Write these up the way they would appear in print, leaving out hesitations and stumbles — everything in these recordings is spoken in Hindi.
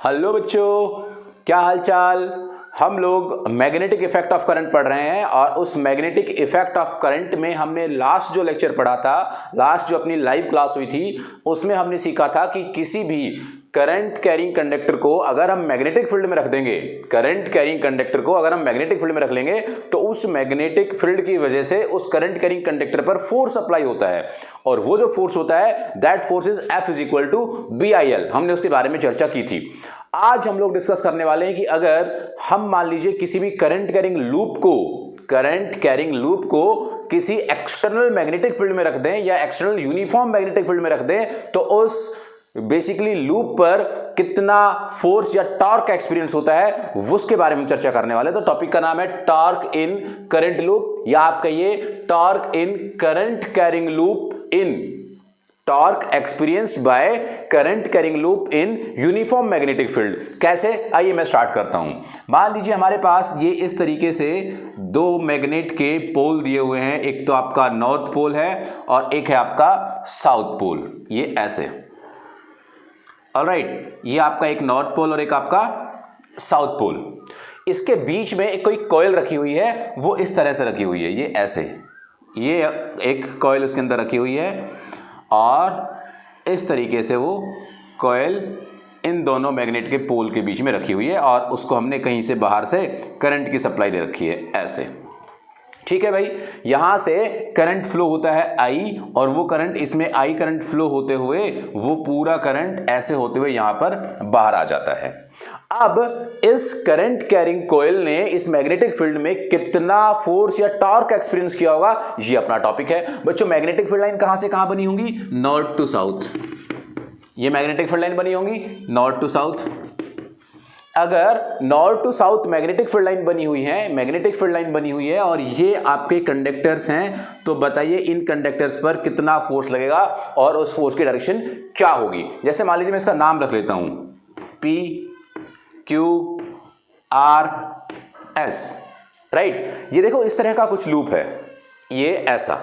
हेलो बच्चों, क्या हाल चाल। हम लोग मैग्नेटिक इफेक्ट ऑफ करंट पढ़ रहे हैं और उस मैग्नेटिक इफेक्ट ऑफ करंट में हमने लास्ट जो लेक्चर पढ़ा था, लास्ट जो अपनी लाइव क्लास हुई थी, उसमें हमने सीखा था कि किसी भी करंट कैरिंग कंडक्टर को अगर हम मैग्नेटिक फील्ड में रख देंगे, करंट कैरिंग कंडक्टर को अगर हम मैग्नेटिक फील्ड में रख लेंगे तो उस मैग्नेटिक फील्ड की वजह से उस करंट कैरिंग कंडक्टर पर फोर्स अप्लाई होता है और वो जो फोर्स होता है that force is F is equal to BIL। हमने उसके बारे में चर्चा की थी। आज हम लोग डिस्कस करने वाले हैं कि अगर हम मान लीजिए किसी भी करंट कैरिंग लूप को किसी एक्सटर्नल मैग्नेटिक फील्ड में रख दें या एक्सटर्नल यूनिफॉर्म मैग्नेटिक फील्ड में रख दें तो उस बेसिकली लूप पर कितना फोर्स या टॉर्क एक्सपीरियंस होता है उसके बारे में चर्चा करने वाले। तो टॉपिक का नाम है टॉर्क इन करंट लूप, या आप कहिए torque in current carrying loop in torque experienced by current carrying loop in uniform magnetic field. कैसे, आइए मैं स्टार्ट करता हूं। मान लीजिए हमारे पास ये इस तरीके से दो मैग्नेट के पोल दिए हुए हैं, एक तो आपका नॉर्थ पोल है और एक है आपका साउथ पोल, ये ऐसे। ऑलराइट, ये आपका एक नॉर्थ पोल और एक आपका साउथ पोल। इसके बीच में एक कोई कॉइल रखी हुई है, वो इस तरह से रखी हुई है, ये ऐसे, ये एक कॉइल उसके अंदर रखी हुई है और इस तरीके से वो कॉइल इन दोनों मैग्नेट के पोल के बीच में रखी हुई है और उसको हमने कहीं से बाहर से करंट की सप्लाई दे रखी है ऐसे। ठीक है भाई, यहां से करंट फ्लो होता है I और वो करंट, इसमें I करंट फ्लो होते हुए वो पूरा करंट ऐसे होते हुए यहां पर बाहर आ जाता है। अब इस करंट कैरिंग कॉइल ने इस मैग्नेटिक फील्ड में कितना फोर्स या टॉर्क एक्सपीरियंस किया होगा, ये अपना टॉपिक है बच्चों। मैग्नेटिक फील्ड लाइन कहां से कहां बनी होंगी, नॉर्थ टू साउथ। ये मैग्नेटिक फील्ड लाइन बनी होंगी नॉर्थ टू साउथ। अगर north to south magnetic field line बनी हुई है और ये आपके कंडक्टर्स हैं, तो बताइए इन कंडक्टर्स पर कितना फोर्स लगेगा और उस फोर्स की डायरेक्शन क्या होगी। जैसे मान लीजिए मैं इसका नाम रख लेता हूं P Q R S, right. ये देखो इस तरह का कुछ लूप है, ये ऐसा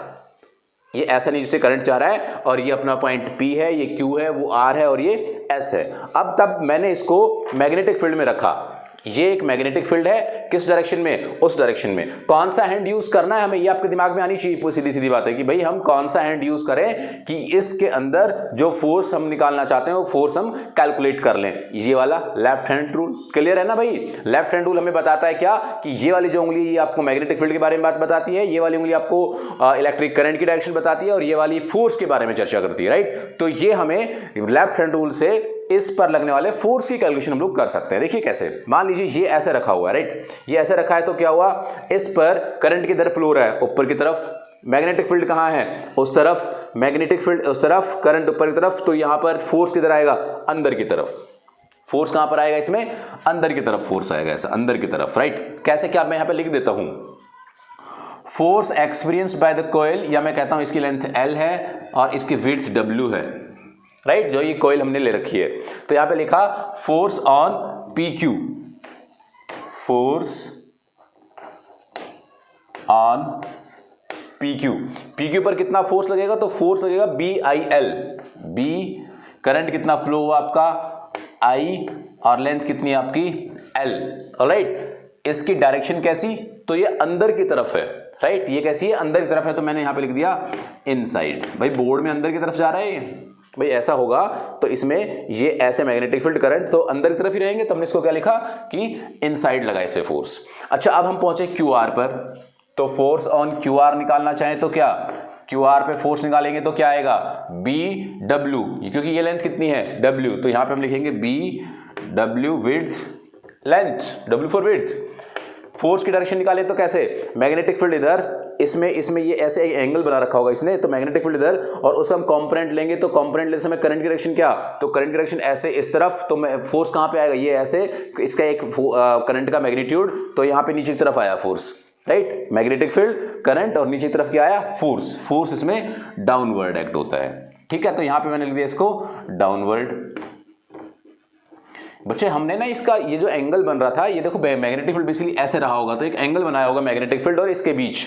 नहीं, जिससे करंट जा रहा है और ये अपना पॉइंट P है, ये Q है, वो R है और ये S है। अब तब मैंने इसको मैग्नेटिक फील्ड में रखा, ये एक मैग्नेटिक फील्ड है, किस डायरेक्शन में, उस डायरेक्शन में। कौन सा हैंड यूज करना है हमें, ये आपके दिमाग में आनी चाहिए। सीधी सीधी बात है कि भाई हम कौन सा हैंड यूज करें कि इसके अंदर जो फोर्स हम निकालना चाहते हैं वो फोर्स हम कैलकुलेट कर लें। ये वाला लेफ्ट हैंड रूल, क्लियर है ना भाई। लेफ्ट हैंड रूल हमें बताता है क्या, कि ये वाली जो उंगली ये आपको मैग्नेटिक फील्ड के बारे में बात बताती है, ये वाली उंगली आपको इलेक्ट्रिक करंट की डायरेक्शन बताती है और ये वाली फोर्स के बारे में चर्चा करती है, राइट। तो ये हमें लेफ्ट हैंड रूल से इस पर लगने वाले फोर्स की कैलकुलेशन हम लोग कर सकते हैं। देखिए कैसे, मान लीजिए ये ऐसे रखा हुआ है, राइट। ये ऐसे रखा है तो क्या हुआ, इस पर करंट की तरफ फ्लो रहा है ऊपर की तरफ, मैग्नेटिक फील्ड कहां है, उस तरफ, मैग्नेटिक फील्ड उस तरफ, करंट ऊपर की तरफ, तो यहां पर फोर्स किधर आएगा, अंदर की तरफ। फोर्स कहां पर आएगा, इसमें अंदर की तरफ फोर्स आएगा, ऐसा अंदर की तरफ, राइट। कैसे, क्या मैं यहां पर लिख देता हूं, force experienced by the coil, या मैं कहता हूं इसकी लेंथ L है और इसकी विड्थ W है, राइट। जो ये कॉइल हमने ले रखी है, तो यहां पे लिखा force on PQ, force on PQ पर कितना फोर्स लगेगा, तो फोर्स लगेगा BIL। B करंट कितना फ्लो हुआ आपका I और लेंथ कितनी है आपकी L, ऑलराइट। इसकी डायरेक्शन कैसी, तो ये अंदर की तरफ है, राइट। ये कैसी है, अंदर की तरफ है, तो मैंने यहां पे लिख दिया इनसाइड। भाई बोर्ड में अंदर की तरफ जा रहा है, भाई ऐसा होगा तो इसमें ये ऐसे मैग्नेटिक फील्ड करंट तो अंदर की तरफ ही रहेंगे, तो हमने इसको क्या लिखा कि इनसाइड लगा इसे फोर्स। अच्छा, अब हम पहुंचे QR पर, तो फोर्स ऑन QR निकालना चाहें तो क्या, QR पे फोर्स निकालेंगे तो क्या आएगा, BW, क्योंकि ये लेंथ कितनी है W, तो यहां पे हम लिखेंगे BW width, length W for width. Force की डायरेक्शन निकाले तो कैसे, मैग्नेटिक फील्ड इधर, इसमें ये ऐसे एक एंगल बना रखा होगा इसने, तो मैग्नेटिक फील्ड इधर और उसका हम कंपोनेंट लेंगे, तो कंपोनेंट लेने से करंट की डायरेक्शन क्या, तो करंट की डायरेक्शन ऐसे इस तरफ, तो फोर्स कहां पे आएगा, ये ऐसे, इसका एक करंट का मैग्नीट्यूड, तो यहां पे नीचे की तरफ आया force, right. Magnetic field current और नीचे की तरफ क्या आया, फोर्स इसमें डाउनवर्ड एक्ट होता है, ठीक है। तो यहां पे मैंने लिख दिया इसको डाउनवर्ड। बच्चे हमने ना इसका ये जो एंगल बन रहा था, ये देखो मैग्नेटिक फील्ड बेसिकली ऐसे रहा होगा, तो एक एंगल बनाया होगा मैग्नेटिक फील्ड और इसके बीच,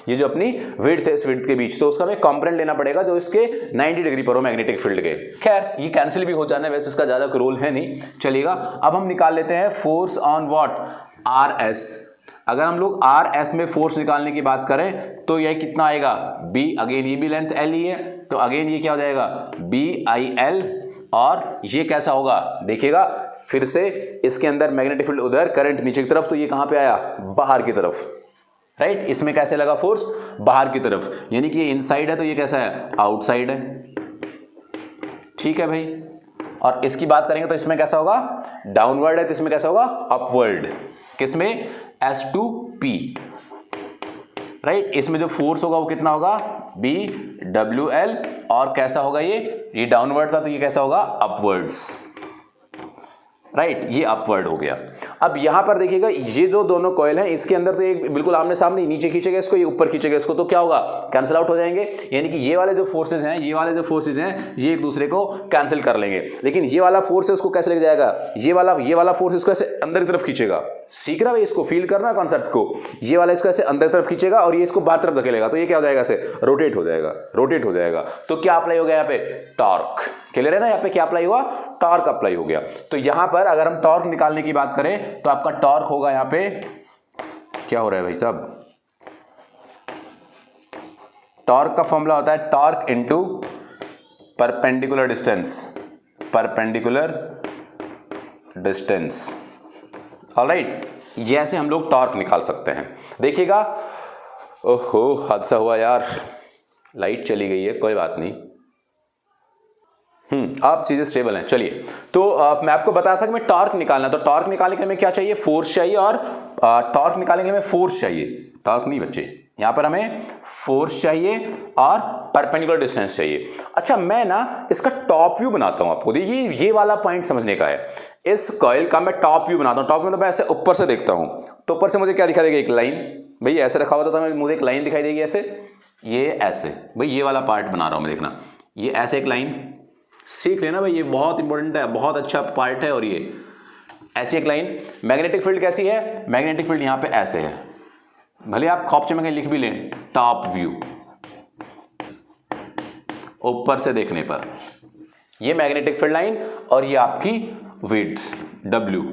ये जो अपनी विड्थ है इस विड्थ के बीच, तो उसका हमें कंपोनेंट लेना पड़ेगा जो इसके 90 डिग्री पर हो मैग्नेटिक फील्ड के। खैर ये कैंसिल भी हो जाना है, वैसे इसका ज्यादा रोल है नहीं, चलेगा। अब हम निकाल लेते हैं force on what, R S. अगर हम लोग आर एस में फोर्स निकालने की बात करें तो यह कितना आएगा, बी, अगेन ये भी लेंथ एल ही है, तो अगेन ये क्या हो जाएगा, बी आई एल, और ये कैसा होगा देखिएगा फिर से, इसके अंदर मैग्नेटिक फील्ड उधर, करंट नीचे की तरफ, तो ये कहां पे आया, बाहर की तरफ, राइट। इसमें कैसे लगा फोर्स, बाहर की तरफ, यानी कि ये इनसाइड है तो ये कैसा है, आउटसाइड है, ठीक है भाई। और इसकी बात करेंगे तो इसमें कैसा होगा, डाउनवर्ड है, तो इसमें कैसा होगा, अपवर्ड। किसमें, S2P, राइट। इसमें जो फोर्स होगा वो कितना होगा, BWL, और कैसा होगा ये डाउनवर्ड था तो ये कैसा होगा, अपवर्ड्स, राइट, ये अपवर्ड हो गया। अब यहां पर देखिएगा ये जो दोनों कॉइल हैं इसके अंदर तो एक बिल्कुल आमने सामने, नीचे खींचेगा इसको, ये ऊपर खींचेगा इसको, तो क्या होगा, कैंसिल आउट हो जाएंगे, यानी कि ये वाले जो फोर्सेज हैं ये एक दूसरे को कैंसिल कर लेंगे। लेकिन ये वाला फोर्स है उसको कैसे लेके जाएगा, ये वाला फोर्स इसको ऐसे अंदर की तरफ खींचेगा, सीख रहा है इसको, फील करना कॉन्सेप्ट को, ये वाला इसको ऐसे अंदर तरफ खींचेगा और ये इसको बाहर तरफ धकेलेगा, तो ये क्या हो जाएगा, ऐसे रोटेट हो जाएगा। तो क्या अप्लाई हो गया यहाँ पे, टॉर्क। क्लियर है ना, यहाँ पे क्या अप्लाई हुआ, टॉर्क अप्लाई हो गया। तो यहां पर अगर हम टॉर्क निकालने की बात करें तो आपका टॉर्क होगा, यहां पे क्या हो रहा है भाई साहब, टॉर्क का फॉर्मूला होता है torque into perpendicular distance, alright. ये ऐसे हम लोग टॉर्क निकाल सकते हैं। देखिएगा, ओहो हादसा हुआ यार, लाइट चली गई है, कोई बात नहीं, आप चीजें स्टेबल हैं। चलिए, तो मैं आपको बताया था कि मैं टॉर्क निकालना, तो टॉर्क निकालने के लिए हमें क्या चाहिए, फोर्स चाहिए, और टॉर्क निकालने के लिए हमें फोर्स चाहिए, टॉर्क नहीं बच्चे, यहां पर हमें फोर्स चाहिए और परपेंडिकुलर डिस्टेंस चाहिए। अच्छा, मैं ना इसका टॉप व्यू बनाता हूं आपको, देखिए ये वाला पॉइंट समझने का है। इस कॉइल का मैं टॉप व्यू बनाता हूं, टॉप मतलब मैं ऐसे ऊपर से देखता हूं, तो ऊपर से मुझे क्या दिखाई देगा, एक लाइन, भाई ऐसे रखा हुआ था मुझे एक लाइन दिखाई देगी ऐसे, ये ऐसे, भाई ये वाला पार्ट बना रहा हूं मैं, देखना ये ऐसे एक लाइन, सीख लेना भाई, ये बहुत इंपॉर्टेंट है, बहुत अच्छा पार्ट है। और ये ऐसी एक लाइन, मैग्नेटिक फील्ड कैसी है, मैग्नेटिक फील्ड यहां पे ऐसे है, भले आप खौपचे में कहीं लिख भी लें, टॉप व्यू, ऊपर से देखने पर ये मैग्नेटिक फील्ड लाइन और ये आपकी विड्थ W,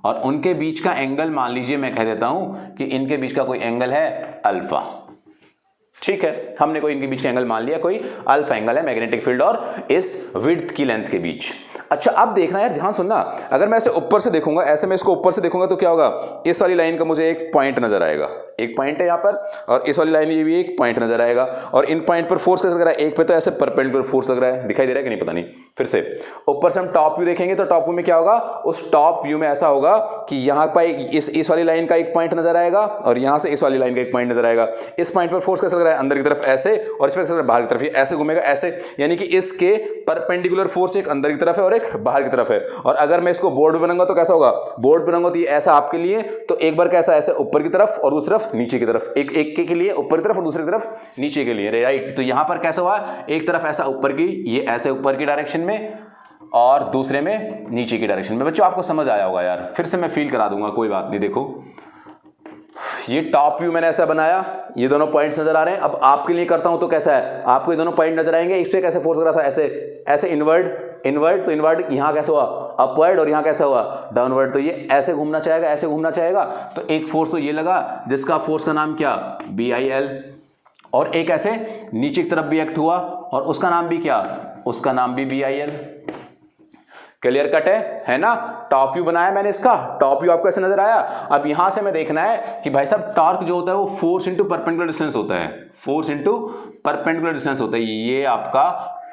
और उनके बीच का एंगल मान लीजिए, मैं कह देता हूं कि इनके बीच का कोई एंगल है अल्फा, ठीक है, हमने कोई इनके बीच का एंगल मान लिया, कोई अल्फा एंगल है मैग्नेटिक फील्ड और इस विड्थ की लेंथ के बीच। अच्छा, अब देखना यार, ध्यान सुनना, अगर मैं ऐसे ऊपर से देखूंगा, ऐसे मैं इसको ऊपर से देखूंगा तो क्या होगा, इस वाली लाइन का मुझे एक पॉइंट नजर आएगा, एक पॉइंट है यहाँ पर, और इस वाली लाइन ये भी एक पॉइंट नजर आएगा, और इन पॉइंट पर फोर्स कैसे लग रहा है, एक पे तो ऐसे परपेंडिकुलर फोर्स लग रहा है, दिखाई दे रहा है कि नहीं पता नहीं। फिर से ऊपर से हम टॉप व्यू देखेंगे तो टॉप व्यू में क्या होगा, उस टॉप व्यू में ऐसा होगा कि यहाँ पर इस वाली लाइन का एक पॉइंट नजर आएगा और यहाँ से इस वाली लाइन का एक पॉइंट नजर आएगा। इस पॉइंट पर फोर्स कैसे लग रहा है, अंदर की तरफ ऐसे, और इस पर कैसे लग रहा है, बाहर की तरफ, ये ऐसे घूमेगा ऐसे, यानी कि इसके परपेंडिकुलर फोर्स एक अंदर की तरफ है और एक बाहर की तरफ है। और अगर मैं इसको बोर्ड बनाऊंगा तो कैसा होगा, बोर्ड बनाऊंगा तो ये ऐसा आपके लिए, तो एक बार कैसा, ऐसे ऊपर की तरफ और दूसरी तरफ नीचे की तरफ, एक के लिए ऊपर की तरफ और दूसरी तरफ नीचे के लिए, राइट। तो यहां पर कैसा हुआ, एक तरफ ऐसा ऊपर की, ये ऐसे ऊपर की डायरेक्शन में, और दूसरे में नीचे की डायरेक्शन में। बच्चों आपको समझ आया होगा यार, फिर से मैं फील करा दूंगा, कोई बात नहीं। देखो ये टॉप व्यू मैंने ऐसा बनाया, ये दोनों पॉइंट्स नजर आ रहे हैं। अब आपके लिए करता हूं तो कैसा है, आपको ये दोनों पॉइंट नजर आएंगे, इस पे कैसे फोर्स लग रहा था, ऐसे ऐसे इनवर्ड, तो इनवर्ड यहां कैसे हुआ, अपवर्ड, और यहां कैसे हुआ, डाउनवर्ड। तो ये ऐसे घूमना चाहेगा, ऐसे घूमना चाहेगा, तो एक फोर्स तो ये लगा जिसका फोर्स का नाम क्या, BIL, और एक ऐसे नीचे की तरफ भी एक्ट हुआ और उसका नाम भी क्या, उसका नाम भी BIL। क्लियर कट है ना। टॉप व्यू बनाया मैंने, इसका टॉप व्यू आपको ऐसे नजर आया। अब यहां से मैं देखना है कि भाई साहब टॉर्क जो होता है वो फोर्स इंटू परपेंडिकुलर डिस्टेंस होता है, फोर्स इंटू परपेंडिकुलर डिस्टेंस होता है, ये आपका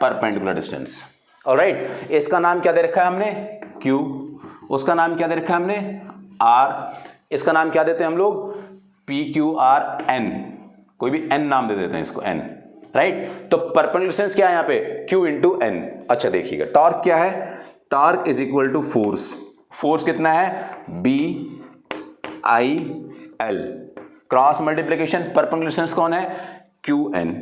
परपेंडिकुलर डिस्टेंस। ऑलराइट, इसका नाम क्या दे रखा है हमने, Q, उसका नाम क्या दे रखा है हमने, R, इसका नाम क्या देते हैं हम लोग, PQRN, कोई भी N नाम दे देते हैं इसको, N, राइट। तो परपेंडिकुलर डिस्टेंस क्या है यहाँ पे, Q इंटू N। अच्छा देखिएगा, टॉर्क क्या है, torque is equal to force, force कितना है, BIL, cross multiplication perpendicular distance कौन है, QN।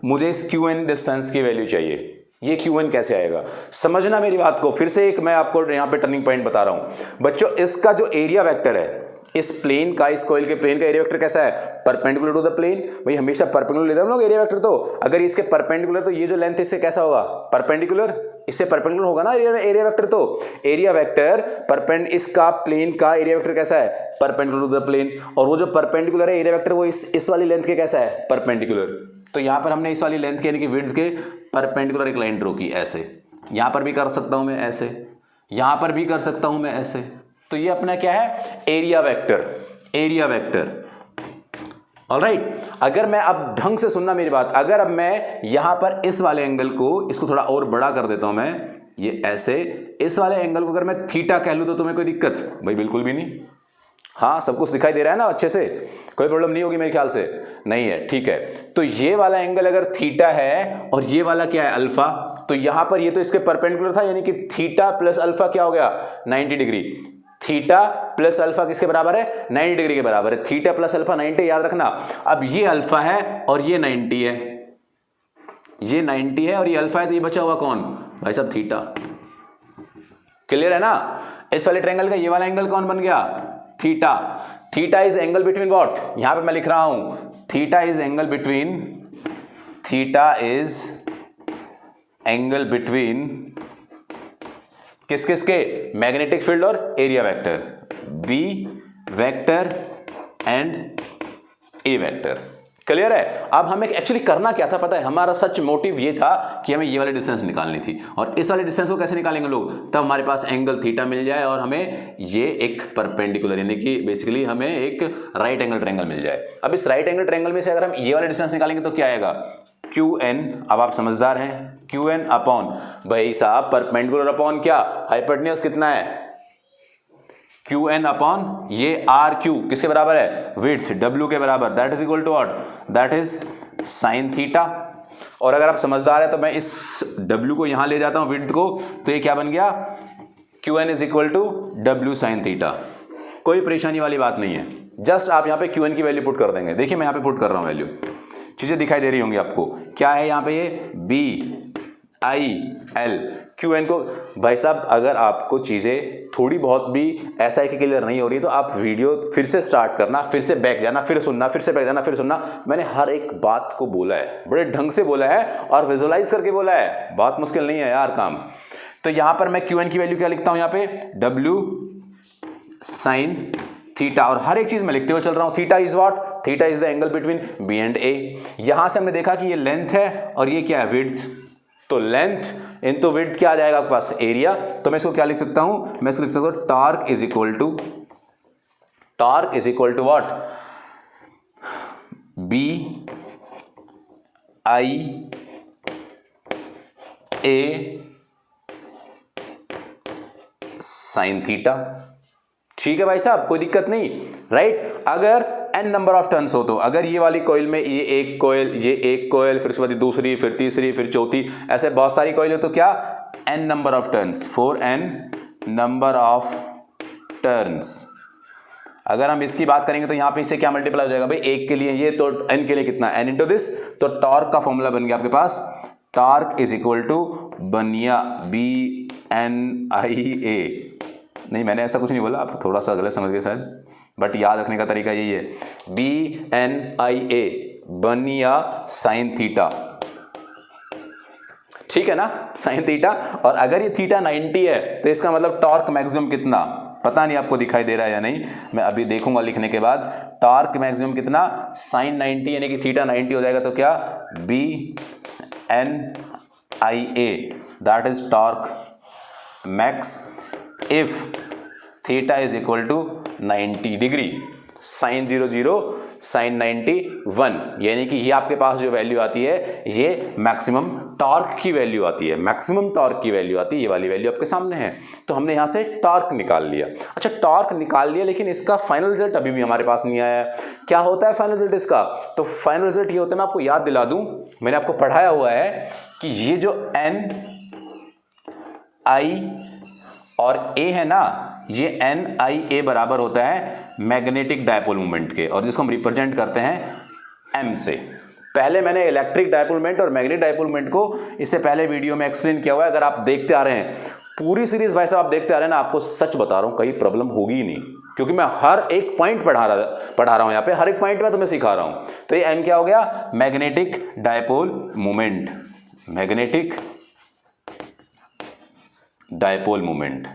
मुझे इस QN डिस्टेंस की वैल्यू चाहिए, ये QN कैसे आएगा, समझना मेरी बात को। फिर से एक मैं आपको यहां पे टर्निंग पॉइंट बता रहा हूं बच्चों, इसका जो एरिया वेक्टर है, इस प्लेन का, इस कॉइल के प्लेन का एरिया वेक्टर कैसा है? Perpendicular to the plane. भाई हमेशा परपेंडिकुलर लेते हैं हम लोग एरिया वेक्टर। तो अगर इसके परपेंडिकुलर, तो ये जो लेंथ इससे कैसा होगा? परपेंडिकुलर, इससे परपेंडिकुलर होगा ना एरिया वेक्टर। तो एरिया वेक्टर इसका प्लेन का एरिया वेक्टर कैसा है? Perpendicular to the plane. और वो जो परपेंडिकुलर है एरिया वेक्टर, वो इस वाली लेंथ के कैसा है? परपेंडिकुलर। तो यहां पर हमने इस वाली लेंथ के यानी कि विड्थ के परपेंडिकुलर एक लाइन ड्रॉ की ऐसे। यहां पर भी कर सकता हूं मैं ऐसे, यहां पर भी कर सकता हूं मैं ऐसे। तो ये अपना क्या है? Area vector, area vector. Alright, अगर मैं अब ढंग से सुनना मेरी बात, अगर अब मैं यहां पर इस वाले एंगल को, इसको थोड़ा और बड़ा कर देता हूं मैं, ये ऐसे, इस वाले एंगल को अगर मैं थीटा कह लूं तो तुम्हें कोई दिक्कत? भाई बिल्कुल भी नहीं। हाँ, सब कुछ दिखाई दे रहा है ना अच्छे से, कोई प्रॉब्लम नहीं होगी मेरे ख्याल से, नहीं है? ठीक है। तो ये वाला एंगल अगर थीटा है और ये वाला क्या है? अल्फा। तो यहां पर ये तो इसके परपेंडिकुलर था, यानी कि थीटा प्लस अल्फा क्या हो गया? 90 डिग्री। थीटा प्लस अल्फा किसके बराबर है? 90 डिग्री के बराबर है। थीटा प्लस अल्फा 90, याद रखना। अब ये अल्फा है और ये 90 है, ये 90 है और ये अल्फा है, तो ये बचा हुआ कौन? भाई साहब थीटा। क्लियर है ना? इस वाले ट्रायंगल का ये वाला एंगल कौन बन गया? Theta. Theta is angle between what? यहां पे मैं लिख रहा हूं theta is angle between, theta is angle between किस किस के? मैग्नेटिक फील्ड और area vector, B vector and A vector. Clear है? अब हमें एक्चुअली करना क्या था पता है? हमारा सच मोटिव ये था कि हमें ये वाली डिस्टेंस निकालनी थी। और इस वाले डिस्टेंस को कैसे निकालेंगे लोग? तब हमारे पास एंगल थीटा मिल जाए और हमें ये एक परपेंडिकुलर, यानी कि बेसिकली हमें एक राइट एंगल ट्रायंगल मिल जाए। अब इस राइट एंगल ट्रायंगल में से अगर हम ये वाले डिस्टेंस निकालेंगे तो क्या आएगा? QN। अब आप समझदार हैं, QN अपॉन, भाई साहब परपेंडिकुलर अपॉन क्या? हाइपोटेन्यूज कितना है? QN अपॉन ये RQ किसके बराबर है? विड्थ, W के बराबर। That is equal to what? That is sine theta. और अगर आप समझदार है तो मैं इस W को यहां ले जाता हूं, विड्थ को, तो ये क्या बन गया? QN is equal to W sine theta. कोई परेशानी वाली बात नहीं है, जस्ट आप यहां पे QN की वैल्यू पुट कर देंगे। देखिए मैं यहां पे पुट कर रहा हूं वैल्यू, चीजें दिखाई दे रही होंगी आपको। क्या है यहाँ पे? ये BIL QN को। भाई साहब अगर आपको चीजें थोड़ी बहुत भी ऐसा है कि क्लियर नहीं हो रही तो आप वीडियो फिर से स्टार्ट करना, फिर से बैक जाना, फिर सुनना, फिर से बैक जाना, फिर सुनना। मैंने हर एक बात को बोला है, बड़े ढंग से बोला है और विजुअलाइज करके बोला है, बहुत मुश्किल नहीं है यार काम। तो यहां पर मैं QN की वैल्यू क्या लिखता हूं? यहाँ पे W साइन थीटा, और हर एक चीज में लिखते हुए चल रहा हूं। Theta is what? Theta is the angle between B and A। यहां से हमने देखा कि ये लेंथ है और ये क्या है? विड्थ। तो लेंथ इनटू विड्थ क्या आ जाएगा आपके पास? एरिया। तो मैं इसको क्या लिख सकता हूं? मैं इसको लिख सकता हूं torque is equal to, torque is equal to what? BIA sine theta. ठीक है भाई साहब, कोई दिक्कत नहीं, राइट? अगर n नंबर ऑफ टर्न्स हो, तो अगर ये वाली कॉइल में ये एक कॉइल, ये एक कॉइल, फिर उसके बाद दूसरी, फिर तीसरी, फिर चौथी, ऐसे बहुत सारी कॉइल हो, तो क्या? n number of turns, 4n number of turns. अगर हम इसकी बात करेंगे तो यहां पे इससे क्या मल्टीप्लाई हो जाएगा भाई? एक के लिए ये, तो n के लिए कितना? n into this. तो टॉर्क का फॉर्मूला बन गया आपके पास, टॉर्क इज इक्वल टू बनिया BNIA। नहीं, मैंने ऐसा कुछ नहीं बोला, आप थोड़ा सा गलत समझ गए शायद, बट याद रखने का तरीका यही है, BNIA बनिया साइन थीटा। ठीक है ना? Sign theta. और अगर ये थीटा 90 है तो इसका मतलब टॉर्क मैक्सिमम कितना? पता नहीं आपको दिखाई दे रहा है या नहीं, मैं अभी देखूंगा लिखने के बाद। टॉर्क मैक्सिमम कितना? साइन 90 यानी कि थीटा 90 हो जाएगा, तो क्या? BNIA that is torque max if theta is equal to 90 degree, sine 00 sine 91, यानी कि ये आपके पास जो वैल्यू आती है ये मैक्सिमम टॉर्क की वैल्यू आती है, मैक्सिमम टॉर्क की वैल्यू आती है, ये वाली वैल्यू आपके सामने है। तो हमने यहां से टॉर्क निकाल लिया। अच्छा, टॉर्क निकाल लिया, लेकिन इसका फाइनल रिजल्ट अभी भी हमारे पास नहीं आया है। क्या होता है फाइनल रिजल्ट इसका? तो फाइनल रिजल्ट ये होता है, मैं आपको याद दिला दूं, मैंने आपको पढ़ाया हुआ है कि ये जो NI और A है ना, ये NIA बराबर होता है मैग्नेटिक डायपोल मोमेंट के, और जिसको हम रिप्रेजेंट करते हैं M से। पहले मैंने इलेक्ट्रिक डायपोल मोमेंट और मैग्नेटिक डायपोल मोमेंट को इससे पहले वीडियो में एक्सप्लेन किया हुआ है, अगर आप देखते आ रहे हैं पूरी सीरीज भाई साहब आप देखते आ रहे हैं ना, आपको सच बता रहा हूं कहीं प्रॉब्लम होगी ही नहीं, क्योंकि मैं हर एक पॉइंट पढ़ा रहा हूं, यहां पे हर एक पॉइंट में तुम्हें सिखा रहा हूं। तो ये एम क्या हो गया, magnetic dipole moment, magnetic dipole moment.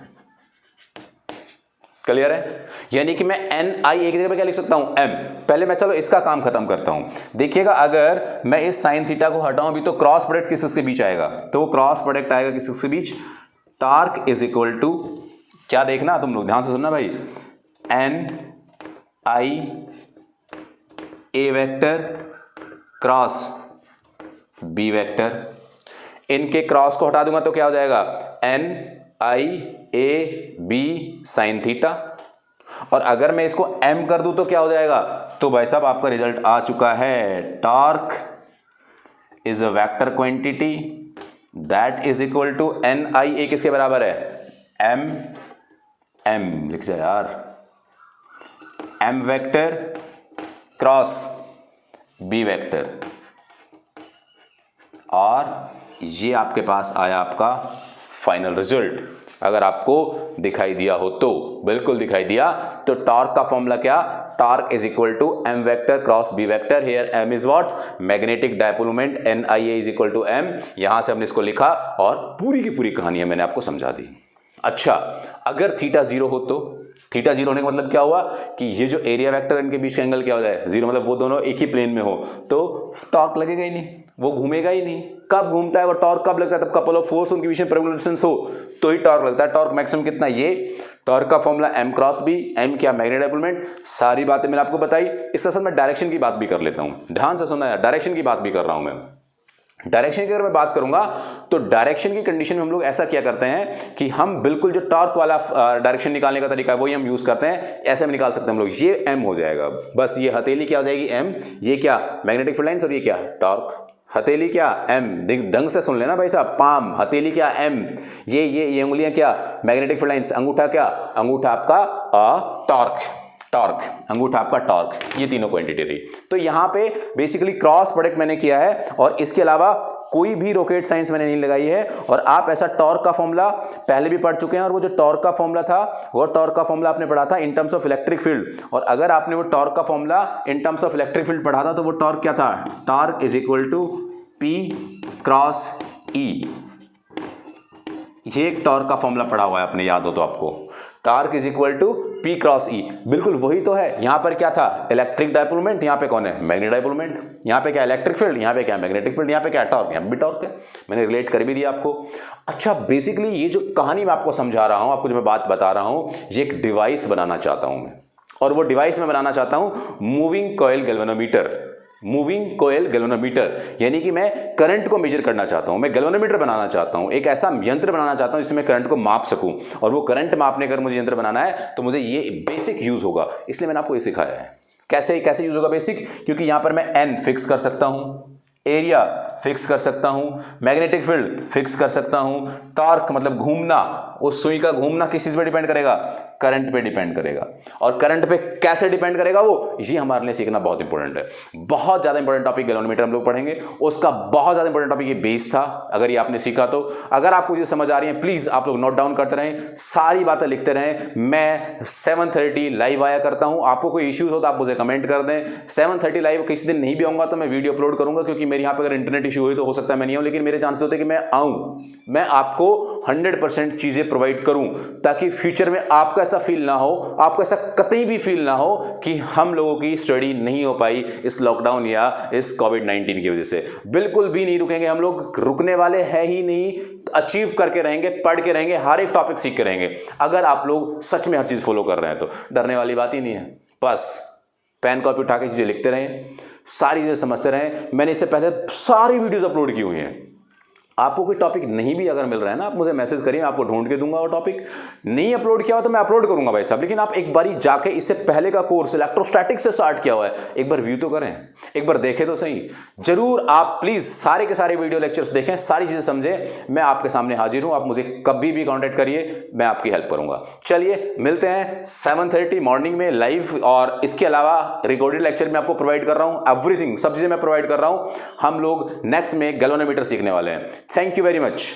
Clear है? यानी कि मैं एन आई एक जगह पे क्या लिख सकता हूं, एम। पहले मैं चलो इसका काम खत्म करता हूं। देखिएगा अगर मैं इस साइन थीटा को हटाऊं भी तो क्रॉस प्रोडक्ट किसके बीच आएगा, तो वो क्रॉस प्रोडक्ट आएगा किसके बीच, टॉर्क इज इक्वल टू, क्या देखना तुम लोग ध्यान से सुनना भाई, N I A vector cross B vector. इनके क्रॉस को हटा दूंगा तो क्या हो जाएगा, N I A B sine theta. और अगर मैं इसको एम कर दूं तो क्या हो जाएगा, तो भाई साहब आपका रिजल्ट आ चुका है, torque is a vector quantity that is equal to N I A किसके बराबर है, एम, एम लिख जाए यार, M vector cross B vector. और ये आपके पास आया आपका फाइनल रिजल्ट। अगर आपको दिखाई दिया हो तो, बिल्कुल दिखाई दिया, तो टॉर्क का फॉर्मूला क्या, torque is equal to M vector cross B vector. Here M is what, magnetic dipole moment, N I A is equal to M. यहां से हमने इसको लिखा और पूरी की पूरी कहानी मैंने आपको समझा दी। अच्छा, अगर थीटा जीरो हो तो, थीटा जीरो होने का मतलब क्या हुआ कि ये जो एरिया वेक्टर इनके बीच का एंगल क्या हो जाए, जीरो, मतलब वो दोनों एक ही प्लेन में हो, तो टॉर्क लगेगा ही नहीं, वो घूमेगा ही नहीं। कब घूमता है वो टॉर्क, कब लगता है, तब कपल ऑफ फोर्स उनके बीच में परपेंडिकुलर डिस्टेंस हो तो ही टॉर्क लगता है। टॉर्क मैक्सिमम कितना, ये टॉर्क का formula M cross B, M क्या, मैग्नेटिक डायपोल मोमेंट। सारी बातें मैंने आपको बताई। इसके साथ मैं डायरेक्शन की बात भी कर लेता हूं, ध्यान से सुनना यार, डायरेक्शन की बात भी कर रहा हूं मैं। डायरेक्शन की अगर मैं बात करूंगा तो डायरेक्शन की कंडीशन में हम लोग ऐसा क्या करते हैं कि हम बिल्कुल जो टॉर्क वाला डायरेक्शन निकालने का तरीका है वही हम यूज करते हैं। ऐसे में निकाल सकते हैं हम लोग, ये एम हो जाएगा, बस ये हथेली क्या हो जाएगी, एम, ये क्या, मैग्नेटिक फील्ड लाइंस, और ये क्या, टॉर्क। हथेली क्या, एम, ढंग से सुन लेना भाई साहब, पाम, हथेली क्या, एम, ये उंगलियां क्या, मैग्नेटिक फील्ड लाइंस, अंगूठा क्या, अंगूठा आपका टॉर्क, टॉर्क, अंगूठा आपका टॉर्क, ये तीनों क्वांटिटी रही। तो यहां पे बेसिकली क्रॉस प्रोडक्ट मैंने किया है और इसके अलावा कोई भी रॉकेट साइंस मैंने नहीं लगाई है। और आप ऐसा टॉर्क का फॉर्मूला पहले भी पढ़ चुके हैं, और वो जो टॉर्क का फॉर्मूला था वो टॉर्क का फॉर्मूला आपने पढ़ा था in terms of electric field. और अगर आपने वो टॉर्क का formula in terms of electric field पढ़ा था तो वो टॉर्क क्या था, torque is equal to P cross E. ये एक टॉर्क का फॉर्मूला पढ़ा हुआ है आपने, याद हो तो आपको, torque is equal to P cross E, बिल्कुल वही तो है। यहां पर क्या था, इलेक्ट्रिक डायपोल मोमेंट, यहां पे कौन है, मैग्नेटिक डायपोल मोमेंट, यहां पे क्या इलेक्ट्रिक फील्ड, यहां पे क्या मैग्नेटिक फील्ड, यहां पे क्या टॉर्क, यहां भी टॉर्क है। मैंने रिलेट कर भी दिया आपको। अच्छा, बेसिकली ये जो कहानी मैं आपको समझा रहा हूं, आपको जो मैं बात बता रहा हूं, ये एक डिवाइस बनाना चाहता हूं मैं, और वो डिवाइस मैं बनाना चाहता हूं moving coil galvanometer. Moving coil galvanometer, यानी कि मैं करंट को मेजर करना चाहता हूं, मैं गैल्वेनोमीटर बनाना चाहता हूं, एक ऐसा यंत्र बनाना चाहता हूं जिसमें मैं करंट को माप सकूं। और वो करंट मापने का मुझे यंत्र बनाना है तो मुझे ये बेसिक यूज होगा, इसलिए मैंने आपको ये सिखाया है। कैसे यूज होगा बेसिक, क्योंकि यहां पर मैं एन फिक्स कर सकता हूं, एरिया फिक्स कर सकता हूं, मैग्नेटिक फील्ड फिक्स कर सकता हूं, टॉर्क मतलब घूमना, उस सुई का घूमना किस चीज पे डिपेंड करेगा, करंट पे डिपेंड करेगा। और करंट पे कैसे डिपेंड करेगा वो, ये हमारे लिए सीखना बहुत इंपॉर्टेंट है। बहुत ज्यादा इंपॉर्टेंट टॉपिक गैल्वेनोमीटर हम लोग पढ़ेंगे, उसका बहुत ज्यादा इंपॉर्टेंट टॉपिक ये बेस था। अगर ये आपने सीखा तो, अगर आपको ये समझ आ रही है प्लीज आप लोग नोट डाउन करते रहें, सारी बातें लिखते रहें। मैं 7:30 लाइव आया करता हूं, आपको कोई इश्यूज हो तो आप मुझे कमेंट कर दें। 7:30 लाइव किसी दिन नहीं भी आऊंगा तो मैं वीडियो अपलोड करूंगा, क्योंकि मेरे यहाँ पे अगर इंटरनेट इशू हुई तो हो सकता है मैं नहीं आऊं, लेकिन मेरे चांसेस होते हैं कि मैं आऊं, मैं आपको 100% चीजें प्रोवाइड करूं, ताकि फ्यूचर में आपको ऐसा फील ना हो, आपको ऐसा कतई भी फील ना हो कि हम लोगों की स्टडी नहीं हो पाई इस लॉकडाउन या इस कोविड-19 की वजह से। बिल्कुल भी नहीं रुकेंगे हम लोग, रुकने वाले हैं ही नहीं, अचीव करके रहेंगे, पढ़ के रहेंगे, हर एक टॉपिक सीख के रहेंगे। अगर आप लोग सच में हर चीज फॉलो कर रहे हैं तो डरने वाली बात ही नहीं है। बस पेन कॉपी उठा के चीजें लिखते रहें, सारी चीजें समझते रहें। मैंने इससे पहले सारी वीडियोस अपलोड की हुई हैं। आपको कोई टॉपिक नहीं भी अगर मिल रहा है ना, आप मुझे मैसेज करिए, आपको ढूंढ के दूंगा वो टॉपिक। नहीं अपलोड किया हो तो मैं अपलोड करूंगा भाई साहब, लेकिन आप एक बारी जाके इससे पहले का कोर्स इलेक्ट्रोस्टैटिक्स से स्टार्ट किया हुआ है, एक बार व्यू तो करें, एक बार देखें तो सही। जरूर आप प्लीज सारे के सारे वीडियो लेक्चर्स देखें, सारी चीजें समझें। मैं आपके सामने हाजिर हूं, आप मुझे कभी भी कॉन्टेक्ट करिए, मैं आपकी हेल्प करूंगा। चलिए मिलते हैं 7:30 मॉर्निंग में लाइव, और इसके अलावा रिकॉर्डेड लेक्चर में आपको प्रोवाइड कर रहा हूं, एवरीथिंग सब चीजें मैं प्रोवाइड कर रहा हूं। हम लोग नेक्स्ट में गैल्वेनोमीटर सीखने वाले हैं। Thank you very much.